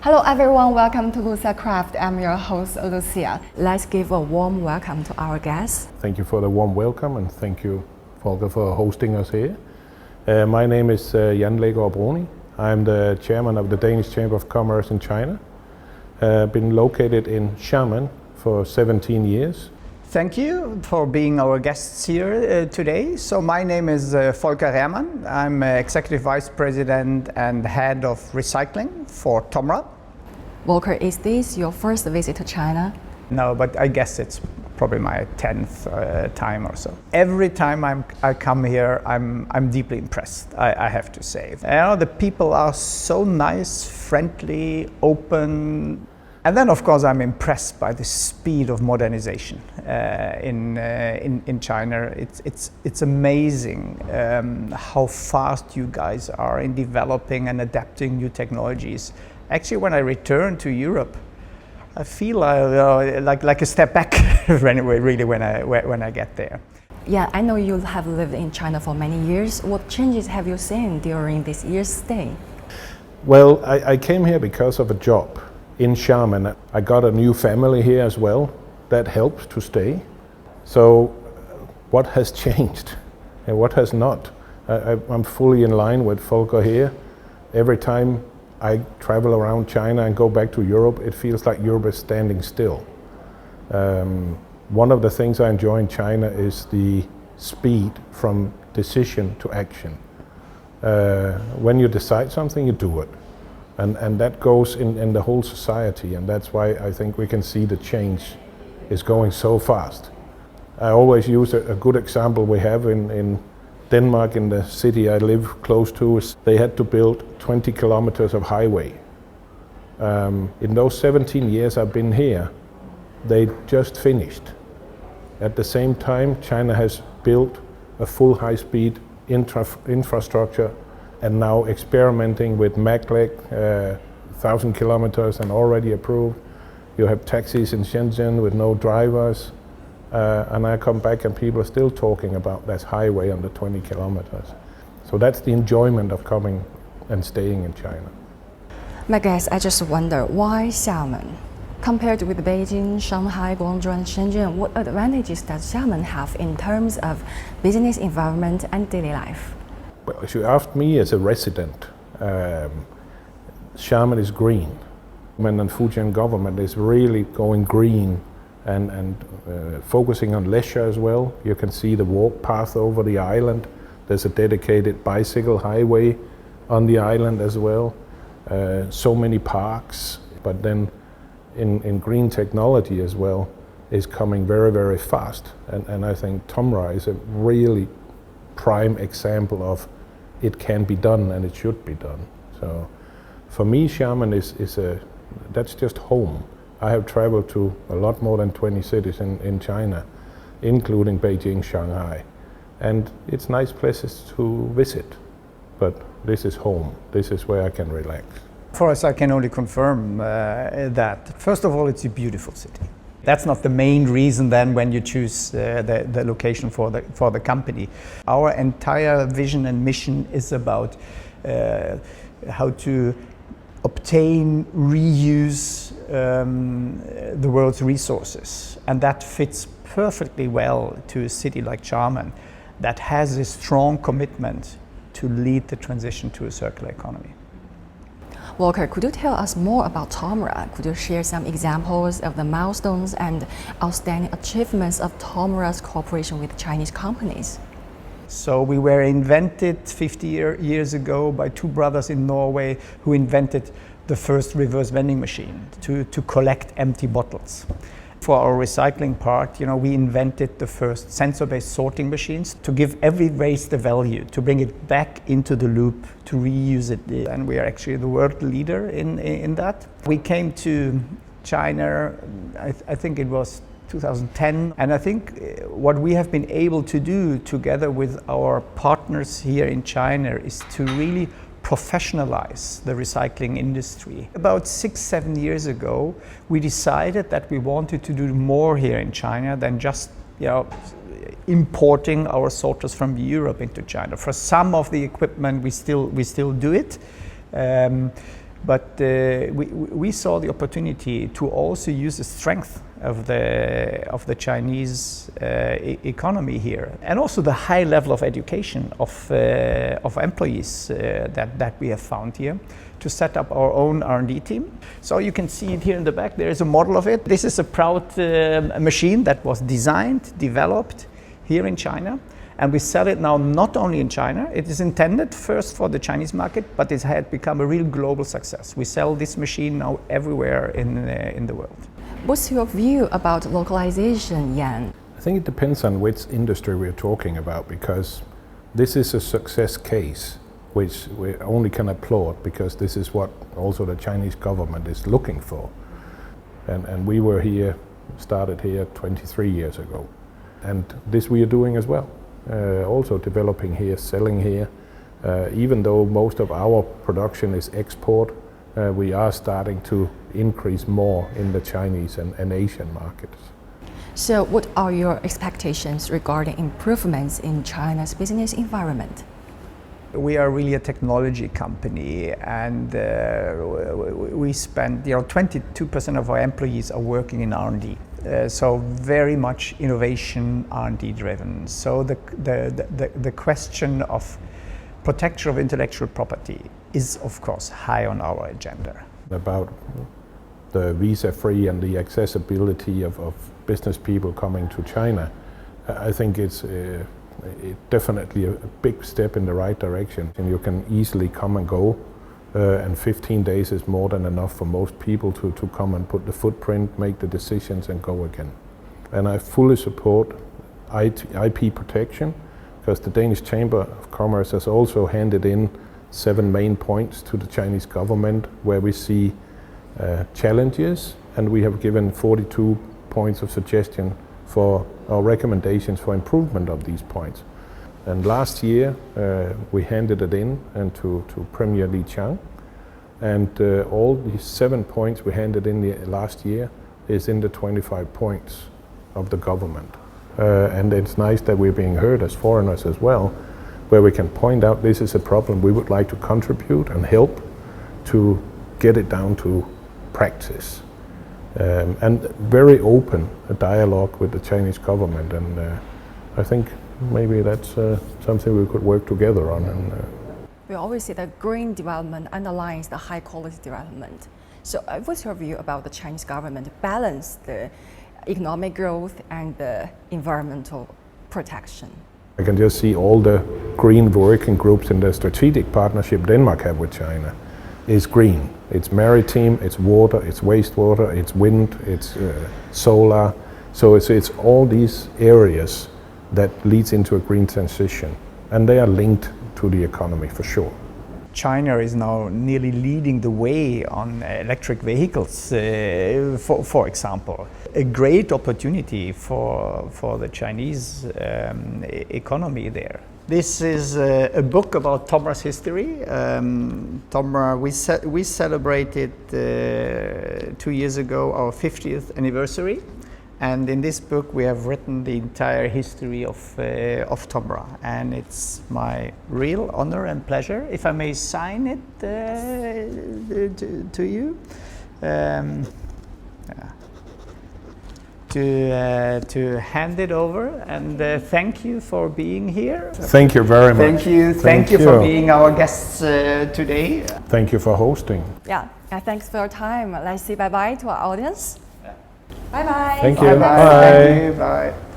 Hello everyone, welcome to Lucia Craft. I'm your host, Lucia. Let's give a warm welcome to our guests. Thank you for the warm welcome and thank you, Volker, for hosting us here. My name is Jan Laegaard Broni. I'm the chairman of the Danish Chamber of Commerce in China. Been located in Xiamen for 17 years. Thank you for being our guests here today. So my name is Volker Rehrmann. I'm Executive Vice President and Head of Recycling for TOMRA. Volker, is this your first visit to China? No, but I guess it's probably my 10th time or so. Every time I come here, I'm deeply impressed, I have to say. The people are so nice, friendly, open. And then, of course, I'm impressed by the speed of modernization in China. It's amazing how fast you guys are in developing and adapting new technologies. Actually, when I return to Europe, I feel like a step back really when I get there. Yeah, I know you have lived in China for many years. What changes have you seen during this year's stay? Well, I came here because of a job in Xiamen. I got a new family here as well. That helps to stay. So what has changed and what has not? I'm fully in line with Volker here. Every time I travel around China and go back to Europe, it feels like Europe is standing still. One of the things I enjoy in China is the speed from decision to action. When you decide something, you do it. And that goes in the whole society, and that's why I think we can see the change is going so fast. I always use a good example we have in Denmark, in the city I live close to. Is they had to build 20 kilometers of highway. In those 17 years I've been here, they just finished. At the same time, China has built a full high-speed infrastructure and now experimenting with maglev, 1,000 kilometers and already approved. You have taxis in Shenzhen with no drivers. And I come back and people are still talking about that highway under 20 kilometers. So that's the enjoyment of coming and staying in China. My guess, I just wonder, why Xiamen? Compared with Beijing, Shanghai, Guangzhou and Shenzhen, what advantages does Xiamen have in terms of business environment and daily life? Well, if you ask me as a resident, Xiamen is green. And Fujian government is really going green and focusing on leisure as well. You can see the walk path over the island. There's a dedicated bicycle highway on the island as well. So many parks, but then in green technology as well is coming very, very fast. And I think TOMRA is a really prime example of it can be done and it should be done. So for me, Xiamen that's just home. I have traveled to a lot more than 20 cities in China, including Beijing, Shanghai. And it's nice places to visit, but this is home. This is where I can relax. For us, I can only confirm that. First of all, it's a beautiful city. That's not the main reason then when you choose the location for the company. Our entire vision and mission is about how to obtain, reuse the world's resources. And that fits perfectly well to a city like Xiamen that has a strong commitment to lead the transition to a circular economy. Volker, could you tell us more about TOMRA? Could you share some examples of the milestones and outstanding achievements of TOMRA's cooperation with Chinese companies? So we were invented 50 years ago by two brothers in Norway who invented the first reverse vending machine to collect empty bottles. For our recycling part, we invented the first sensor-based sorting machines to give every waste a value, to bring it back into the loop, to reuse it. And we are actually the world leader in that. We came to China, I think it was 2010. And I think what we have been able to do together with our partners here in China is to really professionalize the recycling industry. About 6-7 years ago, we decided that we wanted to do more here in China than just importing our sorters from Europe into China. For some of the equipment, we still do it. But we saw the opportunity to also use the strength of the Chinese economy here, and also the high level of education of employees that we have found here, to set up our own R&D team. So you can see it here in the back. There is a model of it. This is a proud machine that was designed, developed here in China. And we sell it now not only in China. It is intended first for the Chinese market, but it had become a real global success. We sell this machine now everywhere in the world. What's your view about localization, Jan? I think it depends on which industry we're talking about, because this is a success case which we only can applaud, because this is what also the Chinese government is looking for. And we were here, started here 23 years ago. And this we are doing as well. Also developing here, selling here. Even though most of our production is export, we are starting to increase more in the Chinese and Asian markets. So what are your expectations regarding improvements in China's business environment? We are really a technology company, and we spend, 22% of our employees are working in R&D. So very much innovation R&D driven. So the question of protection of intellectual property is of course high on our agenda. About the visa-free and the accessibility of business people coming to China, I think it's definitely a big step in the right direction. And you can easily come and go, and 15 days is more than enough for most people to come and put the footprint, make the decisions and go again. And I fully support IP protection, because the Danish Chamber of Commerce has also handed in 7 main points to the Chinese government where we see challenges, and we have given 42 points of suggestion for our recommendations for improvement of these points. And last year we handed it in and to Premier Li Qiang, and all these 7 points we handed in last year is in the 25 points of the government. And it's nice that we're being heard as foreigners as well, where we can point out this is a problem we would like to contribute and help to get it down to practice. And very open dialogue with the Chinese government, and I think maybe that's something we could work together on. And, we always say that green development underlines the high quality development. So what's your view about the Chinese government balance the economic growth and the environmental protection? I can just see all the green working groups in the strategic partnership Denmark have with China is green. It's maritime, it's water, it's wastewater, it's wind, it's solar. So it's all these areas that leads into a green transition, and they are linked to the economy for sure. China is now nearly leading the way on electric vehicles, for example. A great opportunity for the Chinese economy there. This is a book about TOMRA's history. TOMRA, we celebrated 2 years ago our 50th anniversary. And in this book we have written the entire history of TOMRA, and it's my real honor and pleasure, if I may sign it to you, to hand it over, and thank you for being here. Thank you very much. Thank you for being our guests today. Thank you for hosting. Yeah, thanks for your time. Let's say bye-bye to our audience. Bye-bye. Thank you. Bye. Bye. Bye.